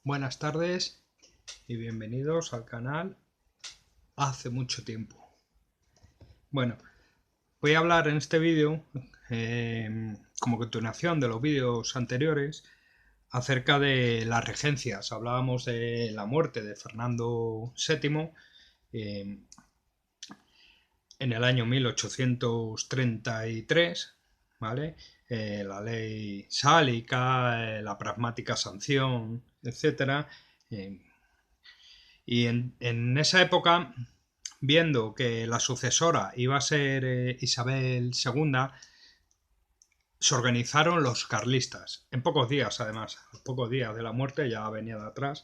Buenas tardes y bienvenidos al canal Hace mucho tiempo. Bueno, voy a hablar en este vídeo, como continuación de los vídeos anteriores, acerca de las regencias. Hablábamos de la muerte de Fernando VII en el año 1833, ¿vale? La ley sálica, la pragmática sanción, etcétera. Y en esa época, viendo que la sucesora iba a ser Isabel II, se organizaron los carlistas. En pocos días, además. A pocos días de la muerte, ya venía de atrás.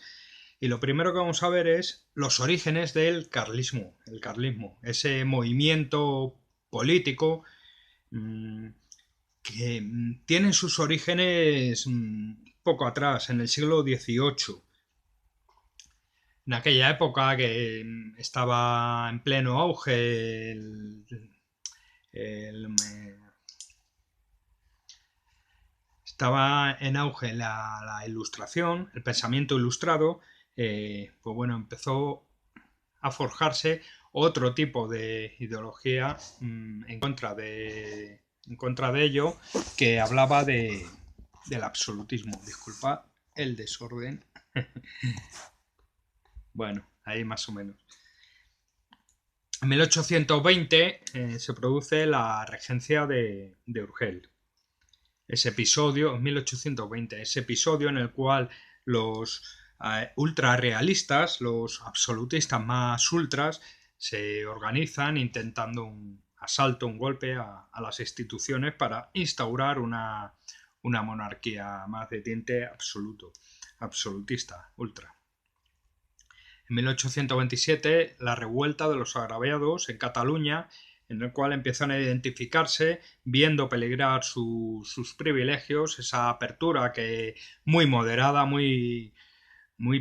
Y lo primero que vamos a ver es los orígenes del carlismo. El carlismo, ese movimiento político que tiene sus orígenes poco atrás, en el siglo XVIII. En aquella época que estaba en pleno auge estaba en auge la ilustración, el pensamiento ilustrado, pues bueno, empezó a forjarse otro tipo de ideología en contra de ello, que hablaba del absolutismo. Disculpa el desorden. Bueno, ahí más o menos. En 1820 se produce la regencia de Urgel. Ese episodio, en 1820, ese episodio en el cual los ultrarrealistas, los absolutistas más ultras, se organizan intentando un asalto, un golpe a las instituciones para instaurar una monarquía más de tinte absolutista, ultra. En 1827, la revuelta de los agraviados en Cataluña, en el cual empiezan a identificarse, viendo peligrar sus privilegios, esa apertura que muy moderada, muy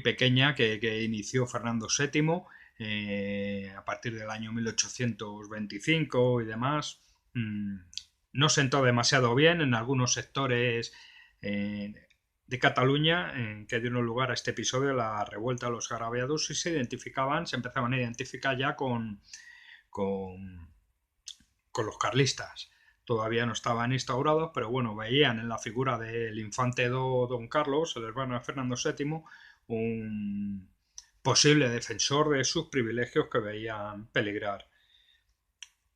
pequeña que inició Fernando VII a partir del año 1825 y demás. No sentó demasiado bien en algunos sectores de Cataluña, que dieron lugar a este episodio de la revuelta de los agraviados, y se empezaban a identificar ya con los carlistas. Todavía no estaban instaurados, pero bueno, veían en la figura del infante Don Carlos, el hermano de Fernando VII, un posible defensor de sus privilegios que veían peligrar.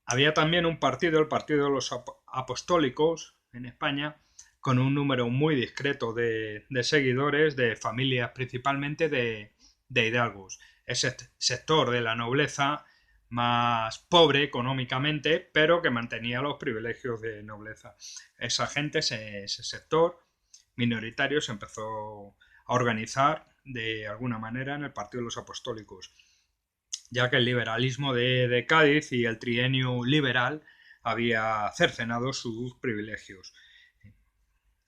Había también un partido, el Partido de los Apostólicos, en España, con un número muy discreto de seguidores, de familias principalmente de hidalgos. Ese sector de la nobleza más pobre económicamente, pero que mantenía los privilegios de nobleza. Esa gente, ese sector minoritario, se empezó a organizar de alguna manera en el Partido de los Apostólicos, ya que el liberalismo de Cádiz y el trienio liberal había cercenado sus privilegios.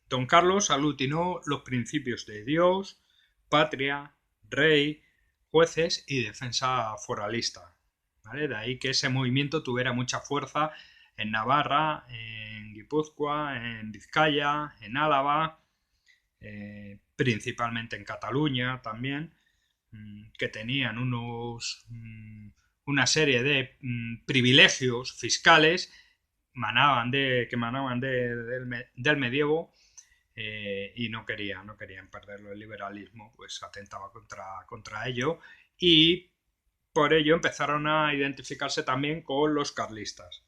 Don Carlos aglutinó los principios de Dios, patria, rey, jueces y defensa foralista. ¿Vale? De ahí que ese movimiento tuviera mucha fuerza en Navarra, en Guipúzcoa, en Vizcaya, en Álava, principalmente en Cataluña también, que tenían una serie de privilegios fiscales que emanaban del medievo, y no querían perderlo. El liberalismo pues atentaba contra ello, y por ello empezaron a identificarse también con los carlistas.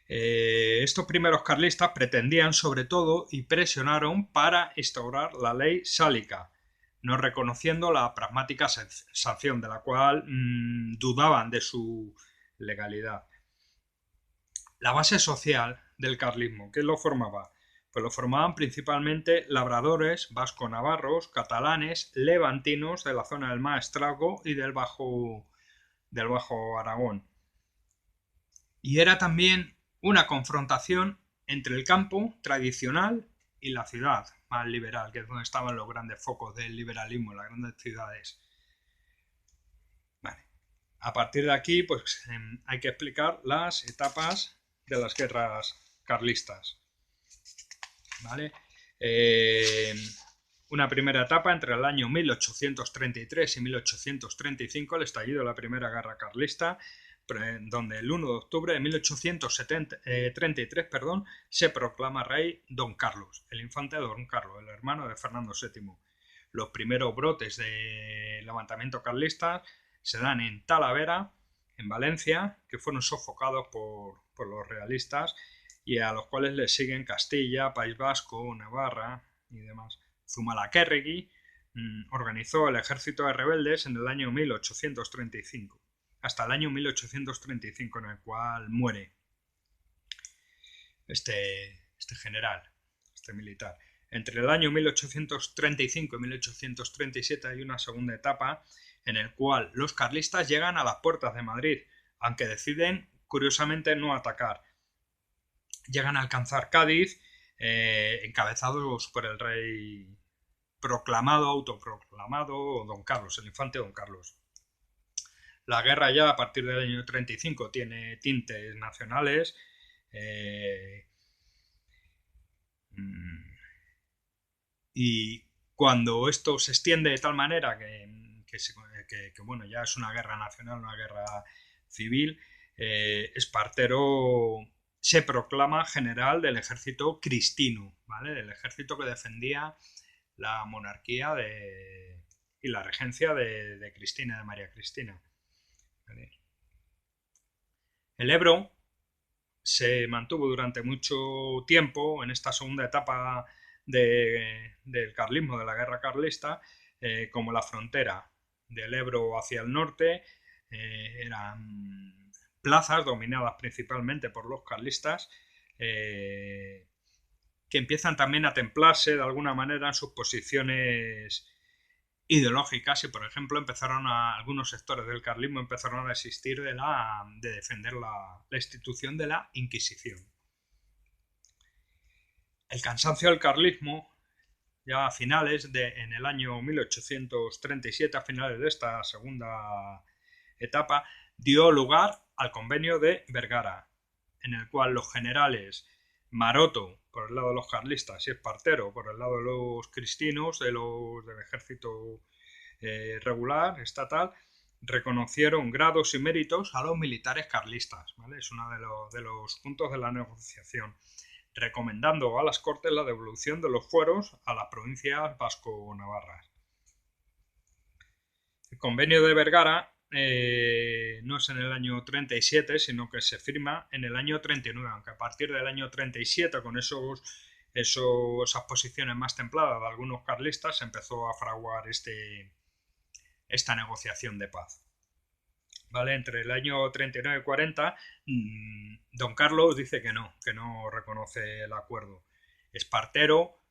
Estos primeros carlistas pretendían sobre todo y presionaron para instaurar la ley sálica, no reconociendo la pragmática sanción, de la cual dudaban de su legalidad. La base social del carlismo, ¿qué lo formaba? Pues lo formaban principalmente labradores, vasco-navarros, catalanes, levantinos de la zona del Maestrazgo y del Bajo Aragón. Y era también una confrontación entre el campo tradicional y la ciudad más liberal, que es donde estaban los grandes focos del liberalismo, las grandes ciudades. Vale. A partir de aquí, pues hay que explicar las etapas de las guerras carlistas. ¿Vale? una primera etapa entre el año 1833 y 1835, el estallido de la Primera Guerra Carlista, donde el 1 de octubre de 1833 se proclama rey Don Carlos, el infante Don Carlos, el hermano de Fernando VII. Los primeros brotes de levantamiento carlista se dan en Talavera, en Valencia, que fueron sofocados por los realistas y a los cuales le siguen Castilla, País Vasco, Navarra y demás. Zumalacárregui organizó el ejército de rebeldes en el año 1835, hasta el año 1835, en el cual muere este general, este militar. Entre el año 1835 y 1837 hay una segunda etapa en el cual los carlistas llegan a las puertas de Madrid, aunque deciden, curiosamente, no atacar. Llegan a alcanzar Cádiz, encabezados por el rey autoproclamado Don Carlos, el infante Don Carlos. La guerra ya a partir del año 35 tiene tintes nacionales, y cuando esto se extiende de tal manera que bueno, ya es una guerra nacional, una guerra civil, Espartero se proclama general del ejército cristino, ¿vale? Del ejército que defendía la monarquía y la regencia de Cristina, de María Cristina. ¿Vale? El Ebro se mantuvo durante mucho tiempo en esta segunda etapa del carlismo, de la guerra carlista, como la frontera del Ebro hacia el norte. Eran plazas dominadas principalmente por los carlistas, que empiezan también a templarse de alguna manera en sus posiciones ideológicas y, por ejemplo, algunos sectores del carlismo empezaron a desistir de defender la institución de la Inquisición. El cansancio del carlismo, ya a finales en el año 1837, a finales de esta segunda etapa, dio lugar al convenio de Vergara, en el cual los generales Maroto, por el lado de los carlistas, y Espartero, por el lado de los cristinos, del ejército regular, estatal, reconocieron grados y méritos a los militares carlistas, ¿vale? Es uno de los puntos de la negociación, recomendando a las Cortes la devolución de los fueros a las provincias vasco-navarras. El convenio de Vergara no es en el año 37, sino que se firma en el año 39, aunque a partir del año 37, con esas posiciones más templadas de algunos carlistas, se empezó a fraguar esta negociación de paz. ¿Vale? Entre el año 39 y 40, Don Carlos dice que no reconoce el acuerdo. Espartero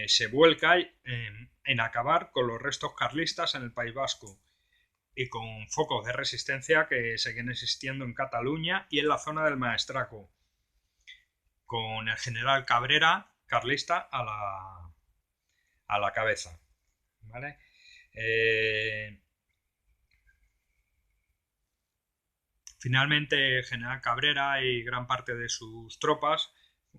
se vuelca en acabar con los restos carlistas en el País Vasco y con focos de resistencia que siguen existiendo en Cataluña y en la zona del Maestrazgo, con el general Cabrera, carlista, a la cabeza. ¿Vale? Finalmente, el general Cabrera y gran parte de sus tropas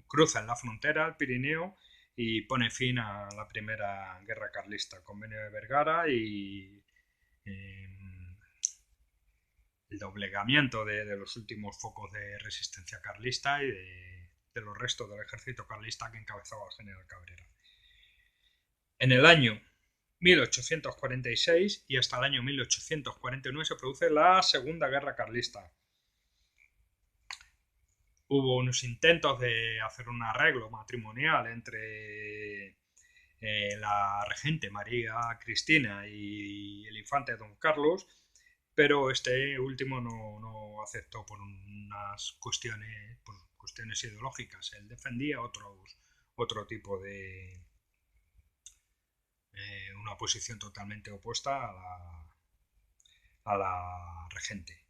cruzan la frontera, el Pirineo, y pone fin a la primera guerra carlista, convenio de Vergara y el doblegamiento de los últimos focos de resistencia carlista y de los restos del ejército carlista que encabezaba el general Cabrera. En el año 1846 y hasta el año 1849 se produce la Segunda Guerra Carlista. Hubo unos intentos de hacer un arreglo matrimonial entre la regente María Cristina y el infante Don Carlos, pero este último no aceptó por cuestiones ideológicas. Él defendía otro tipo de una posición totalmente opuesta a la regente.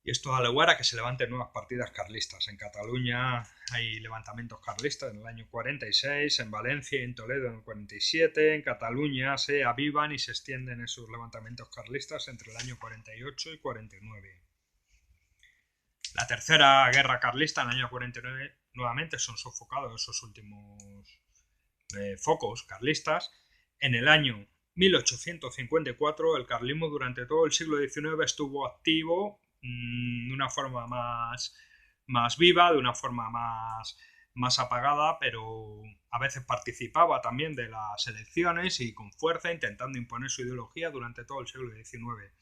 Y esto da lugar a que se levanten nuevas partidas carlistas. En Cataluña hay levantamientos carlistas en el año 46, en Valencia y en Toledo en el 47. En Cataluña se avivan y se extienden esos levantamientos carlistas entre el año 48 y 49. La tercera guerra carlista en el año 49 nuevamente son sofocados esos últimos focos carlistas. En el año 1854 el carlismo durante todo el siglo XIX estuvo activo de una forma más viva, de una forma más apagada, pero a veces participaba también de las elecciones y con fuerza intentando imponer su ideología durante todo el siglo XIX.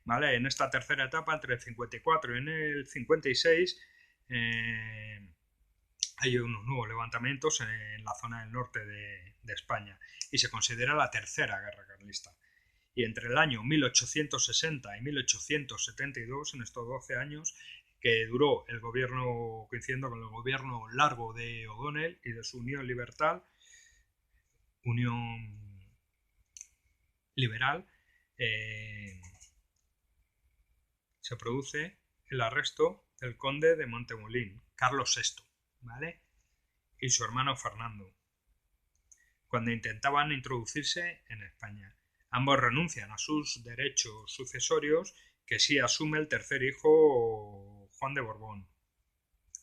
¿Vale? En esta tercera etapa, entre el 54 y en el 56, hay unos nuevos levantamientos en la zona del norte de España y se considera la tercera guerra carlista. Y entre el año 1860 y 1872, en estos 12 años, que duró el gobierno, coincidiendo con el gobierno largo de O'Donnell y de su Unión Liberal, se produce el arresto del conde de Montemolín, Carlos VI, ¿vale? Y su hermano Fernando, cuando intentaban introducirse en España. Ambos renuncian a sus derechos sucesorios, que sí asume el tercer hijo, Juan de Borbón,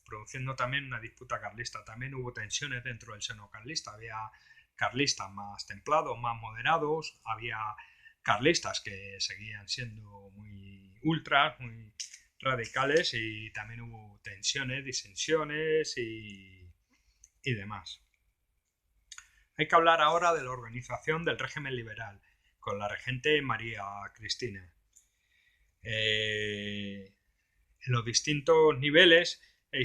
produciendo también una disputa carlista. También hubo tensiones dentro del seno carlista. Había carlistas más templados, más moderados, había carlistas que seguían siendo muy ultras, muy radicales, y también hubo tensiones, disensiones y demás. Hay que hablar ahora de la organización del régimen liberal, con la regente María Cristina. En los distintos niveles e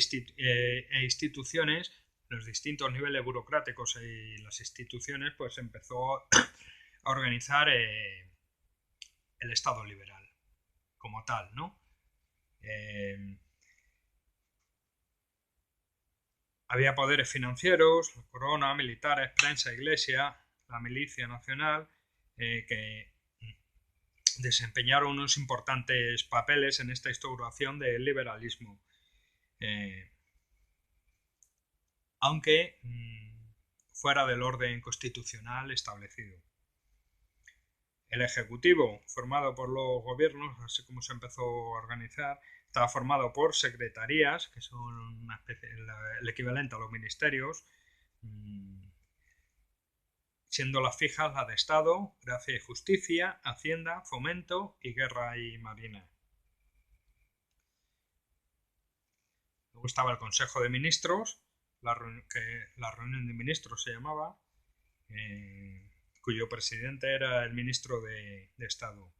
instituciones, los distintos niveles burocráticos y las instituciones, pues empezó a organizar el Estado liberal como tal, ¿no? Había poderes financieros, la corona, militares, prensa, iglesia, la milicia nacional, que desempeñaron unos importantes papeles en esta instauración del liberalismo. Aunque fuera del orden constitucional establecido. El Ejecutivo, formado por los gobiernos, así como se empezó a organizar, estaba formado por secretarías, que son una especie, el equivalente a los ministerios, siendo las fijas la de Estado, Gracia y Justicia, Hacienda, Fomento y Guerra y Marina. Luego estaba el Consejo de Ministros, la reunión de ministros se llamaba, cuyo presidente era el ministro de Estado.